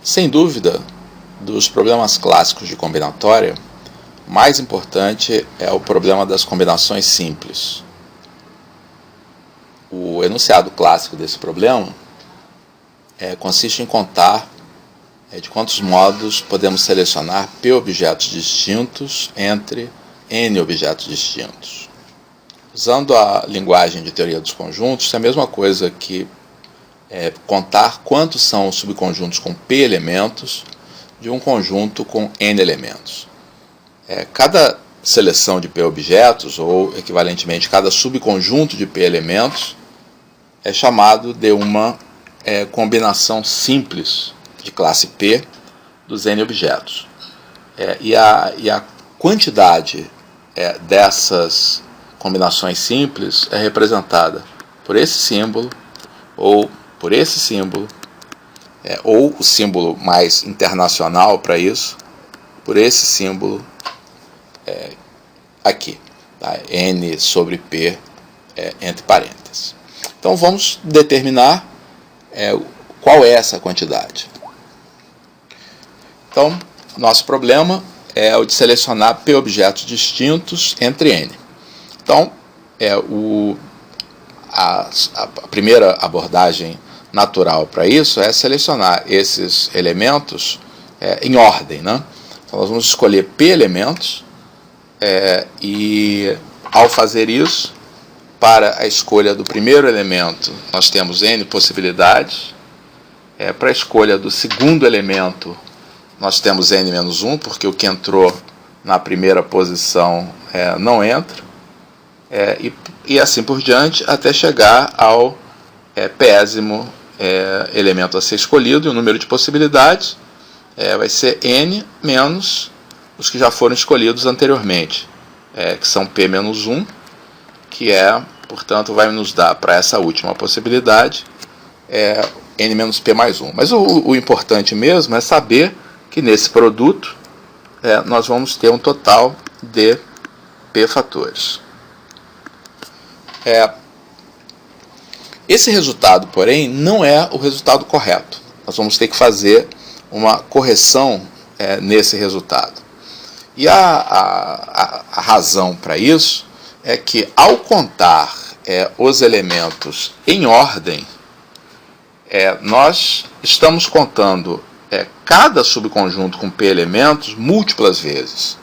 Sem dúvida, dos problemas clássicos de combinatória, o mais importante é o problema das combinações simples. O enunciado clássico desse problema consiste em contar de quantos modos podemos selecionar P objetos distintos entre N objetos distintos. Usando a linguagem de teoria dos conjuntos, é a mesma coisa que contar quantos são os subconjuntos com P elementos de um conjunto com N elementos. Cada seleção de P objetos, ou equivalentemente cada subconjunto de P elementos, é chamado de uma combinação simples de classe P dos N objetos. E a quantidade dessas combinações simples é representada por esse símbolo, ou por esse símbolo, ou o símbolo mais internacional para isso, por esse símbolo aqui, tá? N sobre P entre parênteses. Então vamos determinar qual é essa quantidade. Então, nosso problema é o de selecionar P objetos distintos entre N. Então, a primeira abordagem natural para isso é selecionar esses elementos em ordem, né? Então, nós vamos escolher P elementos e, ao fazer isso, para a escolha do primeiro elemento, nós temos N possibilidades. Para a escolha do segundo elemento, nós temos N-1, porque o que entrou na primeira posição não entra. E assim por diante, até chegar ao pésimo elemento a ser escolhido, e o número de possibilidades vai ser N menos os que já foram escolhidos anteriormente, que são P-1, que portanto, vai nos dar para essa última possibilidade N menos P mais 1. Mas o importante mesmo é saber que nesse produto nós vamos ter um total de P fatores. Esse resultado, porém, não é o resultado correto. Nós vamos ter que fazer uma correção nesse resultado. E a razão para isso é que, ao contar os elementos em ordem, nós estamos contando cada subconjunto com P elementos múltiplas vezes.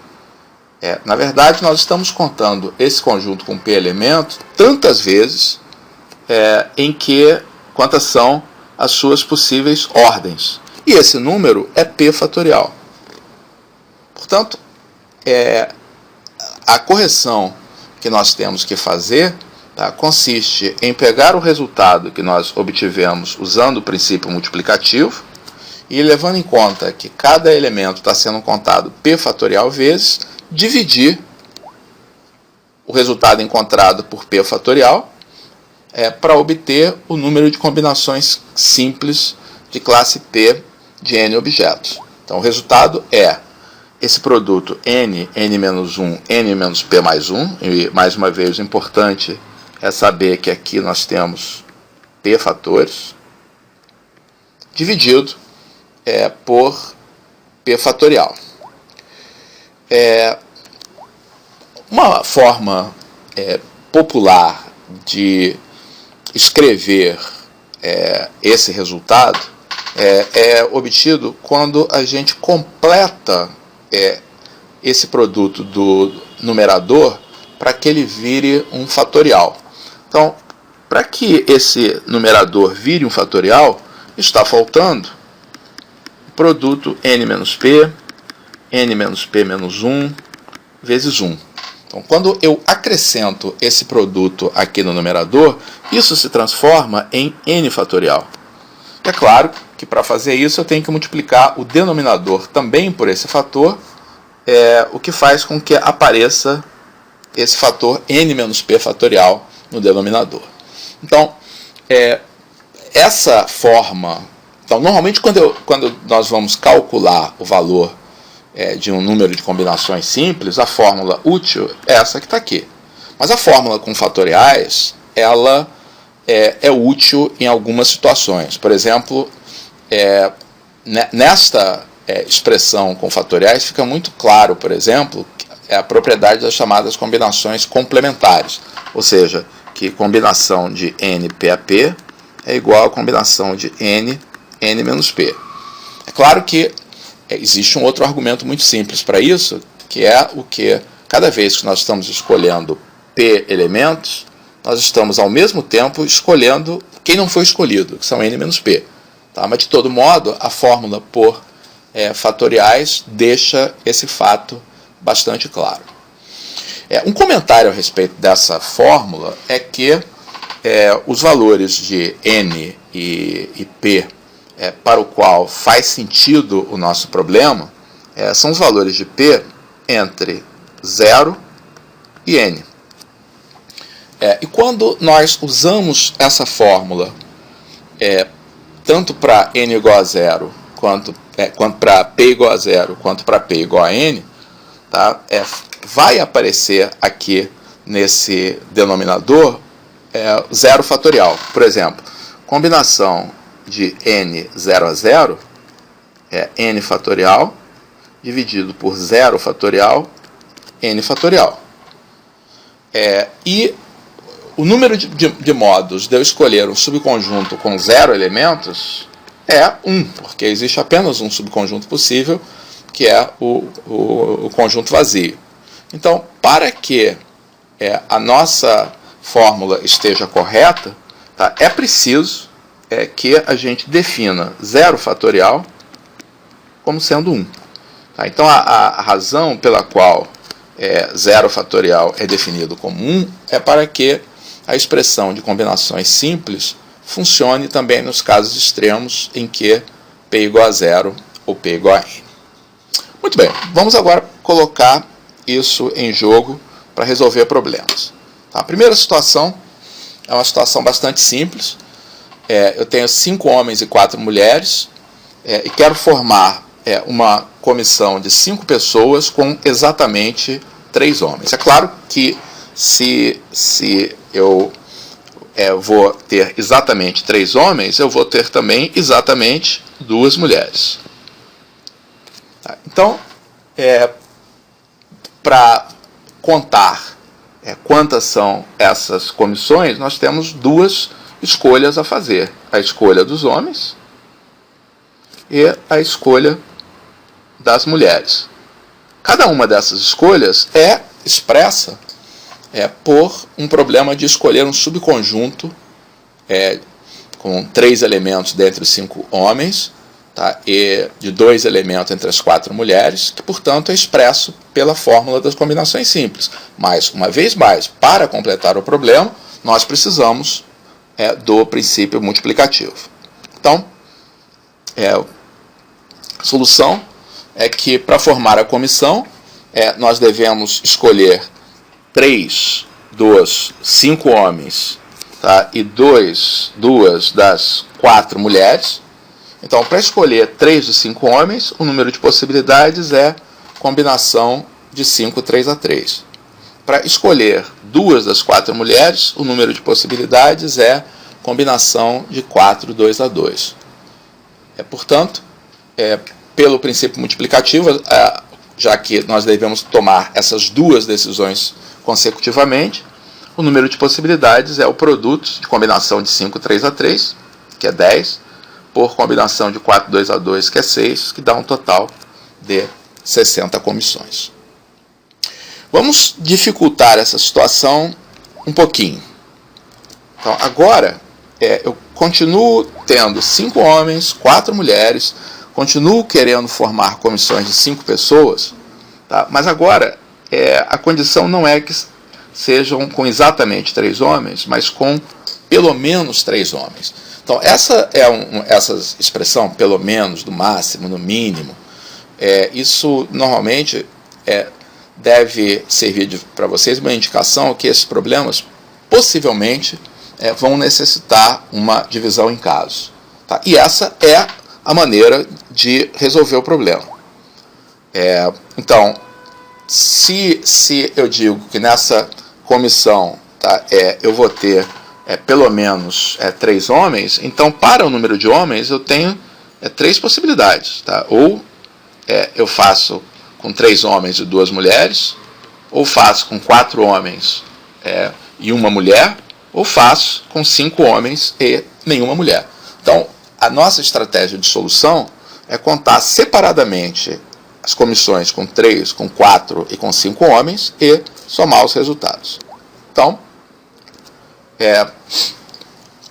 Na verdade, nós estamos contando esse conjunto com P elementos tantas vezes quantas são as suas possíveis ordens. E esse número é P fatorial. Portanto, a correção que nós temos que fazer consiste em pegar o resultado que nós obtivemos usando o princípio multiplicativo e, levando em conta que cada elemento está sendo contado P fatorial vezes, dividir o resultado encontrado por P fatorial para obter o número de combinações simples de classe P de N objetos. Então o resultado é esse produto N, N-1, N menos P mais 1, e mais uma vez o importante é saber que aqui nós temos P fatores, dividido por P fatorial. Uma forma popular de escrever esse resultado é obtido quando a gente completa esse produto do numerador para que ele vire um fatorial. Então, para que esse numerador vire um fatorial, está faltando o produto N menos P, N menos P menos 1, vezes 1. Então, quando eu acrescento esse produto aqui no numerador, isso se transforma em N fatorial. É claro que para fazer isso eu tenho que multiplicar o denominador também por esse fator, o que faz com que apareça esse fator N menos P fatorial no denominador. Então, essa forma... Então, normalmente, quando nós vamos calcular o valor de um número de combinações simples, a fórmula útil é essa que está aqui. Mas a fórmula com fatoriais, ela é útil em algumas situações. Por exemplo, nesta expressão com fatoriais fica muito claro, por exemplo, a propriedade das chamadas combinações complementares, ou seja, que combinação de n p a p é igual a combinação de n menos p. É claro que existe um outro argumento muito simples para isso, que é o que cada vez que nós estamos escolhendo p elementos, nós estamos ao mesmo tempo escolhendo quem não foi escolhido, que são n menos p. Tá? Mas de todo modo, a fórmula por fatoriais deixa esse fato bastante claro. Um comentário a respeito dessa fórmula é que os valores de n e p para o qual faz sentido o nosso problema são os valores de p entre 0 e n. E quando nós usamos essa fórmula tanto para n igual a 0 quanto para p igual a 0 quanto para p igual a n, tá? Vai aparecer aqui nesse denominador zero fatorial. Por exemplo, combinação de n 0 a 0 é n fatorial dividido por 0 fatorial n fatorial. E o número de modos de eu escolher um subconjunto com 0 elementos é 1, porque existe apenas um subconjunto possível, que é o conjunto vazio. Então, para que a nossa fórmula esteja correta, tá, é preciso que a gente defina 0 fatorial como sendo 1. Tá? Então, a razão pela qual 0 fatorial é definido como 1 é para que a expressão de combinações simples funcione também nos casos extremos em que p igual a 0 ou p igual a n. Muito bem, vamos agora colocar isso em jogo para resolver problemas. Tá? A primeira situação é uma situação bastante simples. Eu tenho 5 homens e 4 mulheres e quero formar uma comissão de 5 pessoas com exatamente 3 homens. É claro que se eu vou ter exatamente 3 homens, eu vou ter também exatamente 2 mulheres. Tá? Então, para contar quantas são essas comissões, nós temos 2 escolhas a fazer. A escolha dos homens e a escolha das mulheres. Cada uma dessas escolhas é expressa por um problema de escolher um subconjunto com 3 elementos dentre os 5 homens, tá, e de 2 elementos entre as 4 mulheres, que, portanto, é expresso pela fórmula das combinações simples. Mas, uma vez mais, para completar o problema, nós precisamos do princípio multiplicativo. Então, a solução é que, para formar a comissão, nós devemos escolher 3 dos 5 homens, tá, e 2 das 4 mulheres. Então, para escolher 3 dos 5 homens, o número de possibilidades é combinação de 5, 3 a 3. Para escolher 2 das 4 mulheres, o número de possibilidades é combinação de 4, 2 a 2. Portanto, pelo princípio multiplicativo, já que nós devemos tomar essas 2 decisões consecutivamente, o número de possibilidades é o produto de combinação de 5, 3 a 3, que é 10, por combinação de 4, 2 a 2, que é 6, que dá um total de 60 comissões. Vamos dificultar essa situação um pouquinho. Então, agora, eu continuo tendo 5 homens, 4 mulheres, continuo querendo formar comissões de 5 pessoas, tá? Mas agora a condição não é que sejam com exatamente 3 homens, mas com pelo menos 3 homens. Então, essa expressão, pelo menos, do máximo, no mínimo, isso normalmente deve servir para vocês uma indicação que esses problemas possivelmente vão necessitar uma divisão em casos. Tá? E essa é a maneira de resolver o problema. Então, se eu digo que nessa comissão, tá, eu vou ter pelo menos 3 homens, então para o número de homens eu tenho três possibilidades. Tá? Ou eu faço com 3 homens e 2 mulheres, ou faço com 4 homens e uma mulher, ou faço com 5 homens e nenhuma mulher. Então, a nossa estratégia de solução é contar separadamente as comissões com 3, com 4 e com 5 homens e somar os resultados. Então,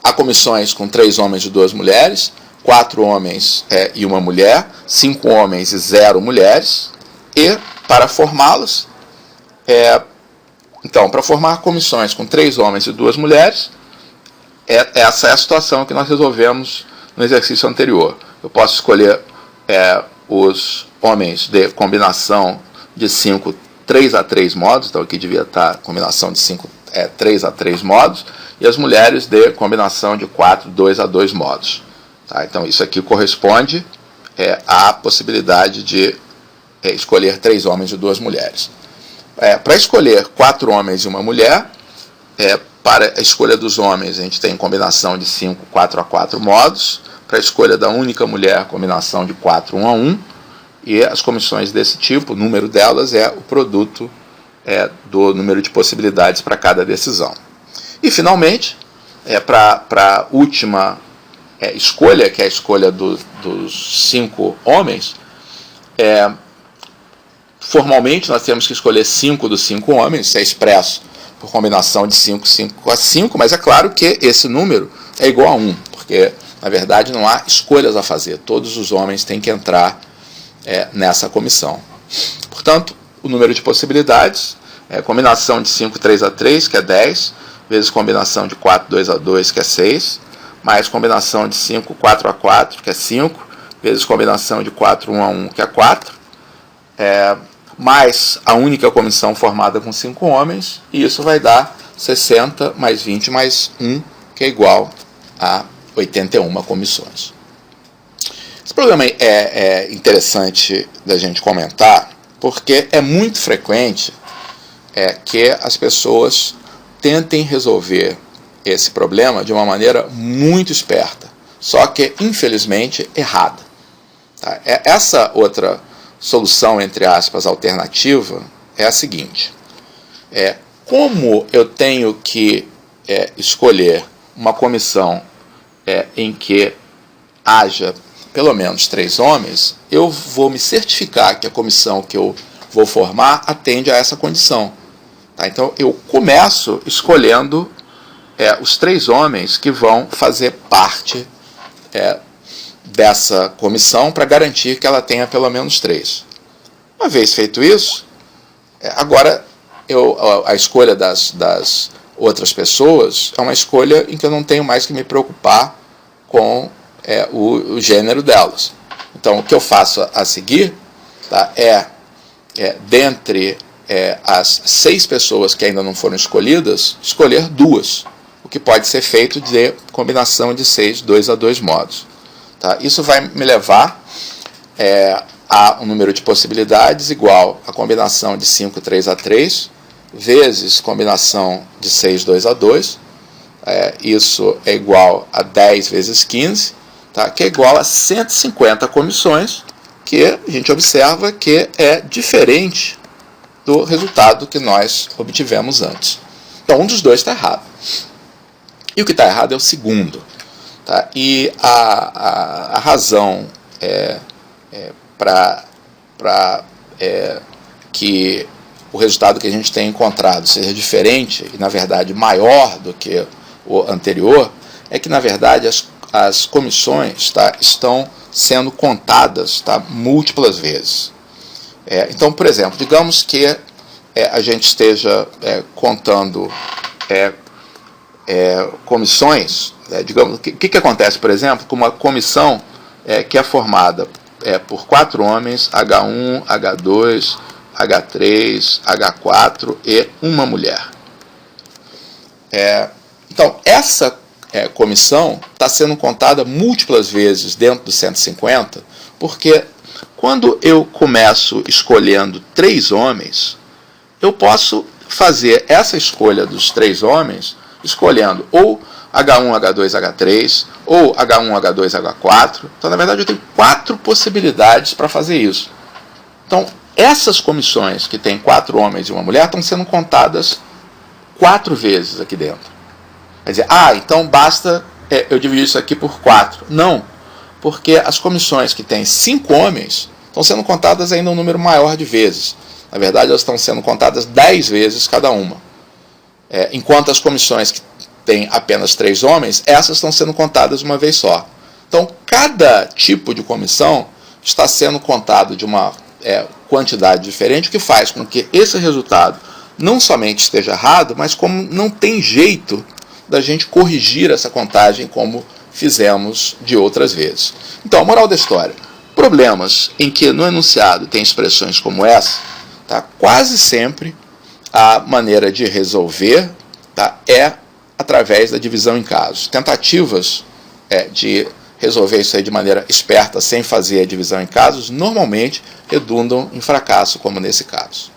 há comissões com 3 homens e 2 mulheres, 4 homens e uma mulher, 5 homens e 0 mulheres, e para formá-los, então, para formar comissões com 3 homens e 2 mulheres, essa é a situação que nós resolvemos no exercício anterior. Eu posso escolher os homens de combinação de 5, 3 a 3 modos, então aqui devia estar combinação de 5, 3 a 3 modos, e as mulheres de combinação de 4, 2 a 2 modos. Tá? Então isso aqui corresponde à possibilidade de escolher 3 homens e 2 mulheres. Para escolher 4 homens e uma mulher, para a escolha dos homens a gente tem combinação de 5, 4 a 4 modos, para a escolha da única mulher, combinação de 4, 1 a 1, e as comissões desse tipo, o número delas é o produto do número de possibilidades para cada decisão. E, finalmente, para a última escolha, que é a escolha dos 5 homens, formalmente nós temos que escolher 5 dos 5 homens, isso é expresso por combinação de 5, 5 a 5, mas é claro que esse número é igual a 1, porque, na verdade, não há escolhas a fazer, todos os homens têm que entrar nessa comissão. Portanto, o número de possibilidades é combinação de 5, 3 a 3, que é 10, vezes combinação de 4, 2 a 2, que é 6, mais combinação de 5, 4 a 4, que é 5, vezes combinação de 4, 1 a 1, que é 4, mais a única comissão formada com 5 homens, e isso vai dar 60 mais 20 mais 1, que é igual a 81 comissões. Esse problema é interessante da gente comentar, porque é muito frequente que as pessoas tentem resolver esse problema de uma maneira muito esperta, só que, infelizmente, errada. Tá? Essa outra solução, entre aspas, alternativa, é a seguinte. Como eu tenho que escolher uma comissão em que haja pelo menos 3 homens, eu vou me certificar que a comissão que eu vou formar atende a essa condição. Tá? Então, eu começo escolhendo os 3 homens que vão fazer parte dessa comissão para garantir que ela tenha pelo menos 3. Uma vez feito isso, agora a escolha das outras pessoas é uma escolha em que eu não tenho mais que me preocupar com o gênero delas. Então, o que eu faço a seguir, tá, dentre as 6 pessoas que ainda não foram escolhidas, escolher 2, o que pode ser feito de combinação de 6, 2 a 2 modos. Tá? Isso vai me levar a um número de possibilidades igual a combinação de 5, 3 a 3, vezes combinação de 6, 2 a 2, isso é igual a 10 vezes 15, tá? Que é igual a 150 comissões, que a gente observa que é diferente do resultado que nós obtivemos antes. Então, um dos dois está errado. E o que está errado é o segundo. Tá? E a razão para que o resultado que a gente tem encontrado seja diferente e, na verdade, maior do que o anterior, é que, na verdade, as comissões, tá, estão sendo contadas, tá, múltiplas vezes. Então, por exemplo, digamos que a gente esteja contando comissões, digamos, o que acontece, por exemplo, com uma comissão que é formada por 4 homens, H1, H2, H3, H4 e uma mulher. Então, essa comissão está sendo contada múltiplas vezes dentro do 150, porque quando eu começo escolhendo 3 homens, eu posso fazer essa escolha dos 3 homens escolhendo ou H1, H2, H3, ou H1, H2, H4. Então, na verdade, eu tenho 4 possibilidades para fazer isso. Então, essas comissões que tem 4 homens e uma mulher estão sendo contadas 4 vezes aqui dentro. Quer dizer, então basta eu dividir isso aqui por 4. Não, porque as comissões que têm 5 homens estão sendo contadas ainda um número maior de vezes. Na verdade, elas estão sendo contadas 10 vezes cada uma. Enquanto as comissões que têm apenas 3 homens, essas estão sendo contadas uma vez só. Então, cada tipo de comissão está sendo contado de uma quantidade diferente, o que faz com que esse resultado não somente esteja errado, mas como não tem jeito da gente corrigir essa contagem como fizemos de outras vezes. Então, a moral da história: problemas em que no enunciado tem expressões como essa, tá, quase sempre a maneira de resolver, tá, é através da divisão em casos. Tentativas de resolver isso aí de maneira esperta, sem fazer a divisão em casos, normalmente redundam em fracasso, como nesse caso.